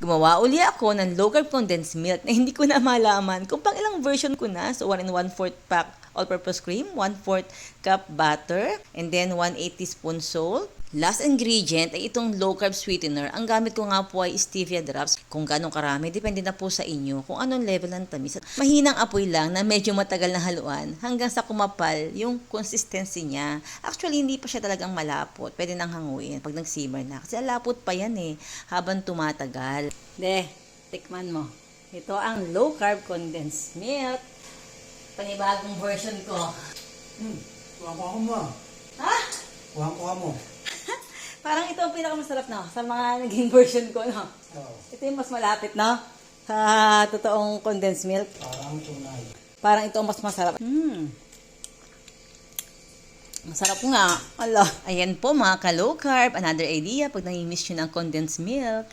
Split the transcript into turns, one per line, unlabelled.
Gumawa uli ako ng low carb condensed milk na hindi ko na malaman kung pang ilang version ko na. So 1 and 1/4 pack all-purpose cream, 1/4 cup butter, and then 1/8 teaspoon salt. Last ingredient ay itong low carb sweetener. Ang gamit ko nga po ay stevia drops. Kung ganong karami, depende na po sa inyo kung anong level ng tamis. Mahinang apoy lang na medyo matagal na haluan hanggang sa kumapal yung consistency niya. Actually, hindi pa siya talagang malapot. Pwede nang hanguin pag nag-simmer na. Kasi alapot pa yan habang tumatagal. Tikman mo. Ito ang low carb condensed milk. Panibagong version ko.
Kuha mo.
Ha?
Kuha mo.
Parang ito ang pinakamasarap sa mga naging version ko, no?
Oo.
Ito yung mas malapit, no? Sa totoong condensed milk.
Parang tunay.
Parang ito ang mas masarap. Masarap nga. Ala. Ayan po mga ka-low carb. Another idea pag nami-miss nyo ng condensed milk.